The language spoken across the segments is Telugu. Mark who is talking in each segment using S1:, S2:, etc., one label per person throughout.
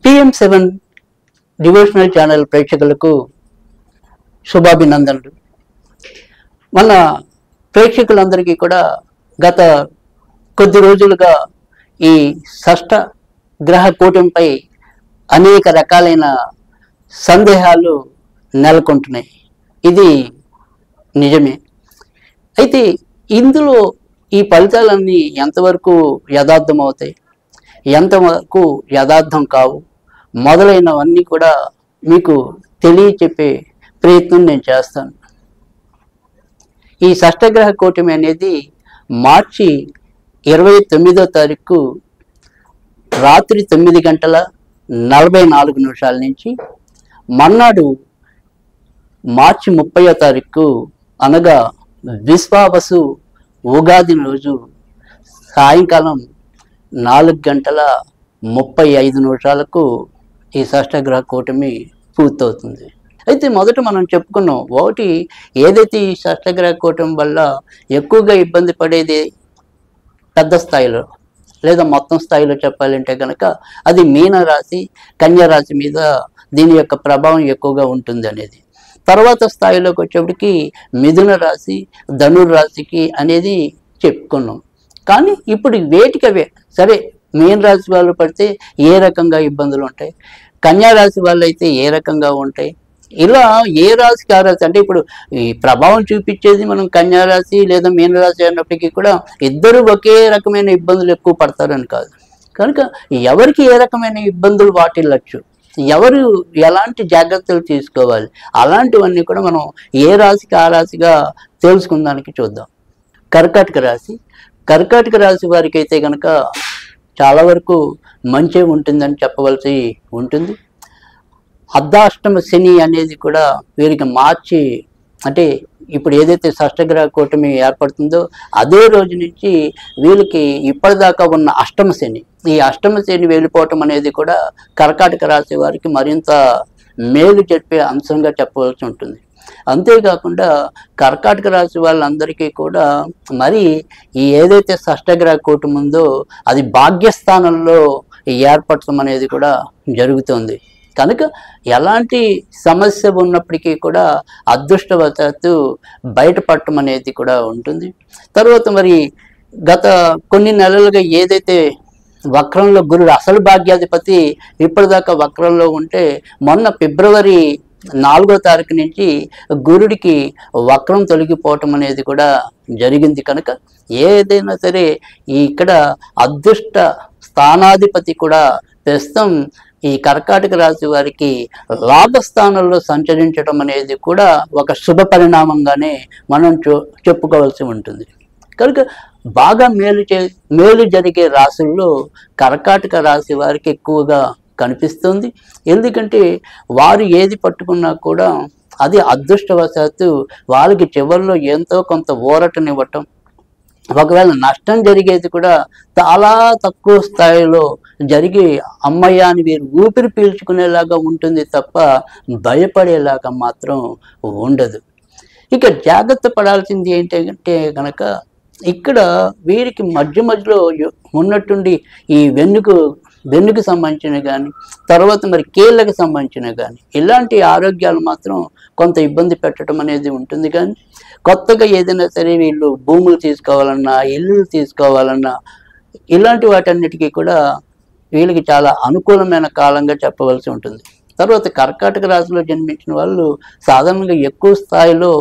S1: TM7 డివోషనల్ ఛానల్ ప్రేక్షకులకు శుభాభినందనలు. మన ప్రేక్షకులందరికీ కూడా గత కొద్ది రోజులుగా ఈ షష్ఠ గ్రహ కూటమిపై అనేక రకాలైన సందేహాలు నెలకొంటున్నాయి. ఇది నిజమే. అయితే ఇందులో ఈ ఫలితాలన్నీ ఎంతవరకు యథార్థం అవుతాయి, ఎంతవరకు యథార్థం కావు మొదలైనవన్నీ కూడా మీకు తెలియచెప్పే ప్రయత్నం నేను చేస్తాను. ఈ షష్ఠగ్రహ కూటమి అనేది మార్చి 29వ తారీఖు రాత్రి 9:44 నుంచి మర్నాడు మార్చి 30వ తారీఖు అనగా విశ్వావసు ఉగాది రోజు సాయంకాలం 4:35 ఈ షష్ఠగ్రహ కూటమి పూర్తవుతుంది. అయితే మొదట మనం చెప్పుకున్నాం, ఒకటి ఏదైతే ఈ షష్ఠగ్రహ కూటమి వల్ల ఎక్కువగా ఇబ్బంది పడేది పెద్ద స్థాయిలో లేదా మొత్తం స్థాయిలో చెప్పాలంటే కనుక అది మీన రాశి, కన్యా రాశి మీద దీని యొక్క ప్రభావం ఎక్కువగా ఉంటుంది అనేది. తర్వాత స్థాయిలోకి వచ్చేప్పటికి మిథున రాశి, ధనుర్ రాశికి అనేది చెప్పుకున్నాం. కానీ ఇప్పుడు వేటికవే సరే, మీన రాశి వాళ్ళు పడితే ఏ రకంగా ఇబ్బందులు ఉంటాయి, కన్యా రాశి వాళ్ళు అయితే ఏ రకంగా ఉంటాయి, ఇలా ఏ రాశికి ఆ రాశి అంటే ఇప్పుడు ఈ ప్రభావం చూపించేది మనం కన్యా రాశి లేదా మీన రాశి అన్నప్పటికీ కూడా ఇద్దరు ఒకే రకమైన ఇబ్బందులు ఎక్కువ పడతారని కాదు. కనుక ఎవరికి ఏ రకమైన ఇబ్బందులు వాటిల్లచ్చు, ఎవరు ఎలాంటి జాగ్రత్తలు తీసుకోవాలి, అలాంటివన్నీ కూడా మనం ఏ రాశికి ఆ రాశిగా తెలుసుకుందానికి చూద్దాం. కర్కాటక రాశి. కర్కాటక రాశి వారికి అయితే కనుక చాలా వరకు మంచి ఉంటుందని చెప్పవలసి ఉంటుంది. అర్ధాష్టమ శని అనేది కూడా వీరికి మార్చి అంటే ఇప్పుడు ఏదైతే షష్ఠగ్రహ కూటమి ఏర్పడుతుందో అదే రోజు నుంచి వీళ్ళకి ఇప్పటిదాకా ఉన్న అష్టమ శని, ఈ అష్టమ శని వెళ్ళిపోవటం అనేది కూడా కర్కాటక రాశి వారికి మరింత మేలు చెప్పే అంశంగా చెప్పవలసి ఉంటుంది. అంతేకాకుండా కర్కాటక రాశి వాళ్ళందరికీ కూడా మరి ఈ ఏదైతే షష్ఠగ్రహ కూటమి ఉందో అది భాగ్యస్థానంలో ఏర్పడటం అనేది కూడా జరుగుతుంది. కనుక ఎలాంటి సమస్య ఉన్నప్పటికీ కూడా అదృష్టవశాత్తు బయటపడటం అనేది కూడా ఉంటుంది. తర్వాత మరి గత కొన్ని నెలలుగా ఏదైతే వక్రంలో గురుడు అసలు భాగ్యాధిపతి ఇప్పటిదాకా వక్రంలో ఉంటే మొన్న ఫిబ్రవరి 4వ తారీఖు నుంచి గురుడికి వక్రం తొలగిపోవటం అనేది కూడా జరిగింది. కనుక ఏదైనా సరే ఇక్కడ అదృష్ట స్థానాధిపతి కూడా ప్రస్తుతం ఈ కర్కాటక రాశి వారికి లాభస్థానంలో సంచరించడం అనేది కూడా ఒక శుభ పరిణామంగానే మనం చెప్పుకోవాల్సి ఉంటుంది. కనుక బాగా మేలు జరిగే రాశుల్లో కర్కాటక రాశి వారికి ఎక్కువగా కనిపిస్తుంది. ఎందుకంటే వారు ఏది పట్టుకున్నా కూడా అది అదృష్టవశాత్తు వాళ్ళకి చివరిలో ఎంతో కొంత ఊరటనివ్వటం, ఒకవేళ నష్టం జరిగేది కూడా చాలా తక్కువ స్థాయిలో జరిగి అమ్మయ్య అని వీరు ఊపిరి పీల్చుకునేలాగా ఉంటుంది తప్ప భయపడేలాగా మాత్రం ఉండదు. ఇక జాగ్రత్త పడాల్సింది ఏంటంటే కనుక ఇక్కడ వీరికి మధ్యలో ఉన్నట్టుండి ఈ వెన్నుకు సంబంధించిన కానీ తర్వాత మరి కీళ్ళకి సంబంధించిన కానీ ఇలాంటి ఆరోగ్యాలు మాత్రం కొంత ఇబ్బంది పెట్టడం అనేది ఉంటుంది. కానీ కొత్తగా ఏదైనా సరే వీళ్ళు భూములు తీసుకోవాలన్నా, ఇల్లు తీసుకోవాలన్నా ఇలాంటి వాటన్నిటికీ కూడా వీళ్ళకి చాలా అనుకూలమైన కాలంగా చెప్పవలసి ఉంటుంది. తర్వాత కర్కాటక రాశిలో జన్మించిన వాళ్ళు సాధారణంగా ఎక్కువ స్థాయిలో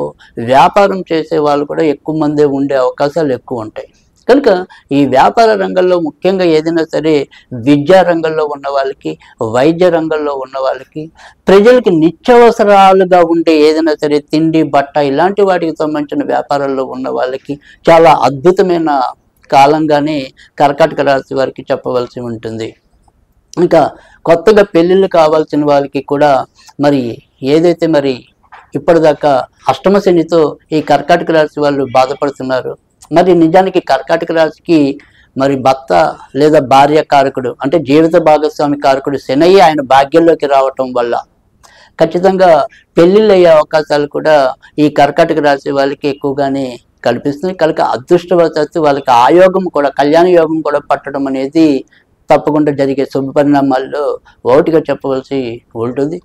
S1: వ్యాపారం చేసే వాళ్ళు కూడా ఎక్కువ మందే ఉండే అవకాశాలు ఎక్కువ ఉంటాయి. కనుక ఈ వ్యాపార రంగంలో ముఖ్యంగా ఏదైనా సరే విద్యా రంగంలో ఉన్న వాళ్ళకి, వైద్య రంగంలో ఉన్న వాళ్ళకి, ప్రజలకి నిత్యావసరాలుగా ఉండే ఏదైనా సరే తిండి, బట్ట ఇలాంటి వాటికి సంబంధించిన వ్యాపారాల్లో ఉన్న వాళ్ళకి చాలా అద్భుతమైన కాలంగానే కర్కాటక రాశి వారికి చెప్పవలసి ఉంటుంది. ఇంకా కొత్తగా పెళ్ళిళ్ళు కావాల్సిన వాళ్ళకి కూడా మరి ఏదైతే మరి ఇప్పటిదాకా అష్టమ శనితో ఈ కర్కాటక రాశి వాళ్ళు బాధపడుతున్నారు. మరి నిజానికి కర్కాటక రాశికి మరి భర్త లేదా భార్య కారకుడు అంటే జీవిత భాగస్వామి కారకుడు శనయ్య ఆయన భాగ్యంలోకి రావటం వల్ల ఖచ్చితంగా పెళ్ళిళ్ళు అయ్యే అవకాశాలు కూడా ఈ కర్కాటక రాశి వాళ్ళకి ఎక్కువగానే కల్పిస్తుంది. కనుక అదృష్టవశాత్తు వాళ్ళకి ఆయోగం కూడా, కళ్యాణ యోగం కూడా పట్టడం అనేది తప్పకుండా జరిగే శుభ పరిణామాల్లో ఒకటిగా చెప్పవలసి ఉంటుంది.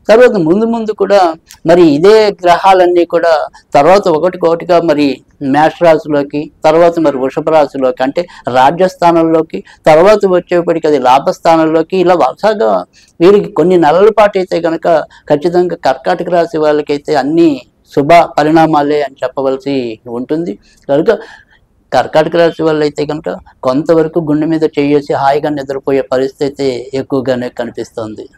S1: తర్వాత ముందు ముందు కూడా మరి ఇదే గ్రహాలన్నీ కూడా తర్వాత ఒకటిగా మరి మేష రాశిలోకి, తర్వాత మరి వృషభ రాశిలోకి అంటే రాజ్యస్థానంలోకి, తర్వాత వచ్చేప్పటికి అది లాభస్థానంలోకి, ఇలా వరుసగా వీరికి కొన్ని నెలల పాటు అయితే కనుక ఖచ్చితంగా కర్కాటక రాశి వాళ్ళకైతే అన్ని శుభ పరిణామాలే అని చెప్పవలసి ఉంటుంది. కనుక కర్కాటక రాశి వాళ్ళు అయితే కనుక కొంతవరకు గుండె మీద చేయేసి హాయిగా నిద్రపోయే పరిస్థితి ఎక్కువగానే కనిపిస్తుంది.